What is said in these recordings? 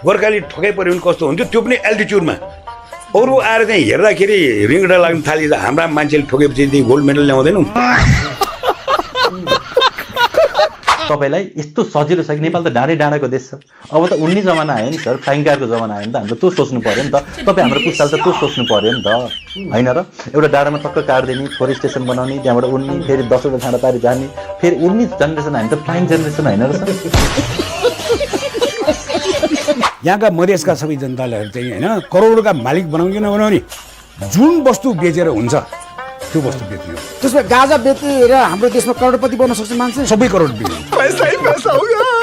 गोर्खाली ठोकाइ पऱ्यो भने कस्तो हुन्थ्यो त्यो पनि एल्टिट्युडमा अरू आएर चाहिँ हेर्दाखेरि रिङ्गडा लाग्न थालिन्छ हाम्रा मान्छेले ठोकेपछि गोल्ड मेडल ल्याउँदैनौँ तपाईलाई यस्तो सजिलो छ कि नेपाल त डाँडै डाँडाको देश छ अब त उड्ने जमाना आयो नि सर फ्लाइङ कारको जमाना आयो नि त हामीले त्यो सोच्नु पर्यो नि त तपाईँ हाम्रो पुस्ताले त त्यो सोच्नु पर्यो नि त होइन र एउटा डाँडामा टक्क काट्दिने फोर स्टेसन बनाउने त्यहाँबाट उड्ने फेरि 10वटा छाँडा पारी जाने फेरि उड्ने जेनेरेसन हामी त फ्लाइङ जेनेरेसन होइन र सर यहाँका मधेसका सबै जनताले चाहिँ होइन करोडका मालिक बनाउने कि नबनाउने जुन वस्तु बेचेर हुन्छ त्यो वस्तु बेच्ने हो त्यसमा गाजा बेचेर हाम्रो देशमा करोडपति बन्न सक्छ मान्छे सबै करोडपति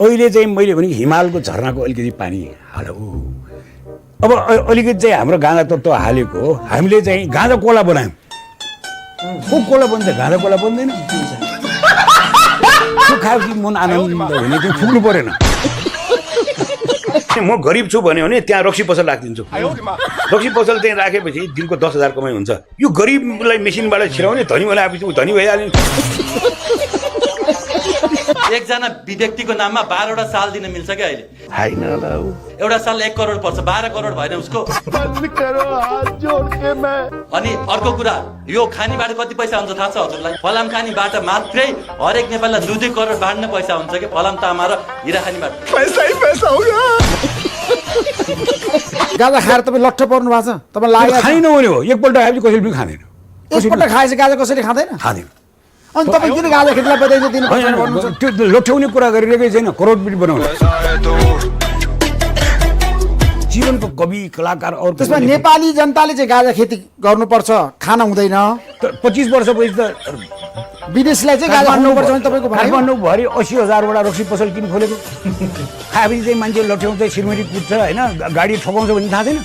अहिले चाहिँ मैले भने हिमालको झरनाको अलिकति पानी हालौ अब अलिकति चाहिँ हाम्रो गाँजा तत्त्व हालेको हामीले चाहिँ गाँजा कोला बनायौँ को कोला बन्छ गाँजा कोला बन्दैन त्यो खायो कि मन आनन्द हुने त्यो फुक्नु परेन म गरिब छु भन्यो भने त्यहाँ रक्सी पसल राखिदिन्छु रक्सी पसल चाहिँ राखेपछि दिनको 10,000 कमाइ हुन्छ यो गरिबलाई मेसिनबाट छिराउने धनी वाला आएपछि ऊ धनी भइहाल्यो एकजना व्यक्तिको नाममा 12वटा साल दिन मिल्छ क्या अहिले होइन एउटा साल 1 करोड पर्छ 12 करोड भएन उसको अनि अर्को कुरा यो खानीबाट कति पैसा हुन्छ थाहा छ हजुरलाई फलाम खानीबाट मात्रै हरेक नेपालीलाई 2-2 करोड बाँड्ने पैसा हुन्छ कि फलाम तामा र हिरा खानीबाट पैसा हो गाजा खाएर तपाईँ लट्ठ पर्नु भएको छ तपाईँ लाग्यो खाइन भने हो एकपल्ट आएपछि कसैले पनि खाँदैन एकपल्ट खाएछ गाजा कसरी खाँदैन खाँदैन अनि तपाईँ किन गाजा खेतलाई बधाई दिनु त्यो लट्ठ्याउने कुरा गरिरहेकै छैन करोडपति बनाउने जीवनको कवि कलाकार अरू त्यसमा नेपाली जनताले चाहिँ गाजा खेती गर्नुपर्छ खान हुँदैन 25 वर्षपछि त विदेशलाई चाहिँ गाजा खानुपर्छ भने तपाईँको काठमाडौँ भरि 80,000 वटा रक्सी पसल किन खोलेको खाएपछि चाहिँ मान्छे लट्ठ्याउँछ सिरमरी कुद्छ होइन गाडी ठोकाउँछ भन्ने थाहा छैन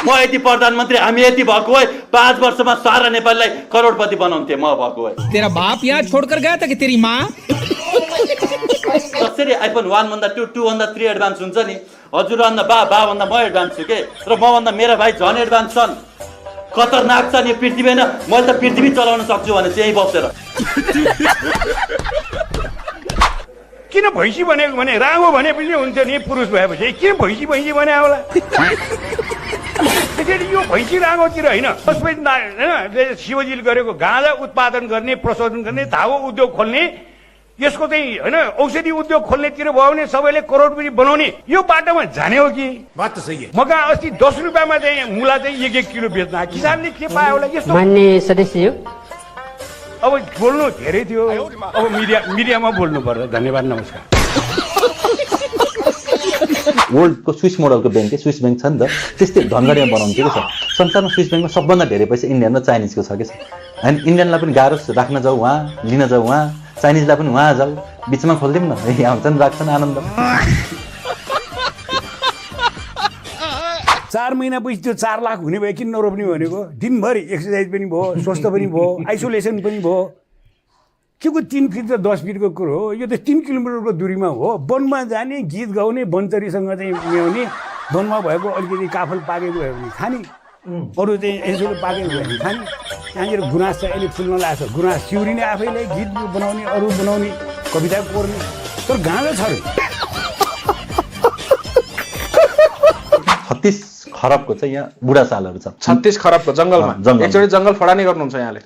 म यति प्रधानमन्त्री हामी यति भएको भए 5 वर्षमा सारा नेपाललाई करोडपति बनाउँथे म भएको भए तेरा बाप यहाँ छोडकर गया था कि तेरी माँ कसरी आइफोन 1 भन्दा 2 भन्दा 3 एडभान्स हुन्छ नि हजुर भन्दा बा भन्दा म एडभान्स छु के र म भन्दा मेरा भाइ झन् एडभान्स छन् खतरनाक छ नि पृथ्वी हैन मैले त पृथ्वी चलाउन सक्छु भने चाहिँ बसेर किन भैँसी भनेको भने रागो भनेपछि हुन्थ्यो नि पुरुष भएपछि किन भैँसी भने होला त्यसरी यो भैँसी रागोतिर होइन शिवजीले गरेको गाँजा उत्पादन गर्ने प्रशोधन गर्ने धागो उद्योग खोल्ने यसको चाहिँ होइन औषधि उद्योग खोल्नेतिर भयो भने सबैले करोडपति बनाउने यो बाटोमा जाने हो कि बात त सही है मका अस्ति 10 रुपियाँमा चाहिँ मुला चाहिँ 1 किलो बेच्न किसानले के पायो होला यस्तो मान्य सदस्य अब बोल्नु धेरै थियो अब मिडियामा बोल्नु पर्छ धन्यवाद नमस्कार वर्ल्डको स्विस मोडलको ब्याङ्क स्विस ब्याङ्क छ नि त त्यस्तै ढङ्गडीमा बनाउँथ्यो कि सर संसारमा स्विस ब्याङ्कमा सबभन्दा धेरै पैसा इन्डियन र चाइनिजको छ कि सर होइन इन्डियनलाई पनि गाह्रो राख्न जाऊ उहाँ लिन जाऊ उहाँ चाइनिजलाई पनि उहाँ जाऊ बिचमा खोलिदिउँ न आउँछन् राख्छन् आनन्द 4 महिनापछि त्यो 4 लाख हुने भयो किन नरोप्ने भनेको दिनभरि एक्सर्साइज पनि भयो स्वस्थ पनि भयो आइसोलेसन पनि भयो के को 3 फिट र 10 फिटको कुरो हो यो त 3 किलोमिटरको दूरीमा हो वनमा जाने गीत गाउने वनचरीसँग चाहिँ मिलाउने वनमा भएको अलिकति काफल पाकेको भयो भने खाने अरू चाहिँ यसो पाकेको भयो भने खाने यहाँनिर गुनास चाहिँ अहिले फुल्न लाग्छ गुनास सिउरिने आफैले गीत बनाउने अरू बनाउने कविता कोर्ने तर गाँजा छ 36 खरबको चाहिँ यहाँ बुढा सालहरू छ 36 खरबको जंगलमा एकचोटि जंगल फडानी गर्नुहुन्छ यहाँले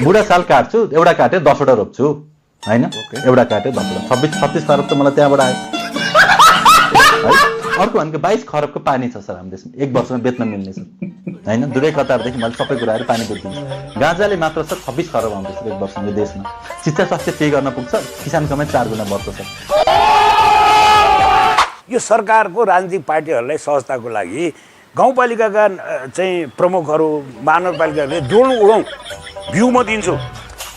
बुढा साल काट्छु एउटा काटे 10वटा रोप्छु हैन एउटा काटे 10वटा 36 खरब त मलाई त्यहाँबाट आयो अर्को भनेको 22 खरबको पानी छ सर हाम्रो देशमा एक वर्षमा बेच्न मिल्ने छ हैन दुवै कतारदेखि मैले सबै कुराहरु पानी बुझ्दिन्छु गाँजाले मात्र सर 26 खरब आउँछ एक वर्षमा यो देशमा शिक्षा स्वास्थ्य पे गर्न पुग्छ किसान कमाइ 4 गुणा बढ्छ सर यो सरकारको राजनीतिक पार्टीहरूलाई सहजताको लागि गाउँपालिकाका चाहिँ प्रमुखहरू महानगरपालिकाहरूले ड्रोन उडाउँ भ्यू म दिन्छु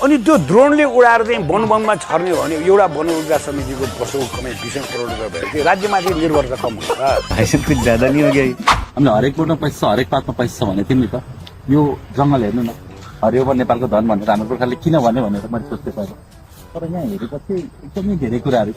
अनि त्यो ड्रोनले उडाएर चाहिँ वनमा छर्ने हो भने एउटा वन ऊर्जा समितिको वर्षको कमाइ 20 करोड रुपियाँ भयो त्यो राज्यमाथि निर्भरता कम हुन्छ भाइसे कुछ ज्यादा नहीं हो गया हामीले हरेक बोटमा पैसा छ हरेक पातमा पैसा छ भने तिमी त यो जंगल हेर्नु न हरियो नेपालको धन भनेर हाम्रो गोर्खाले किन भने भनेर मैले सोच्दै पाएँ तर यहाँ हेरेपछि एकदमै धेरै कुराहरू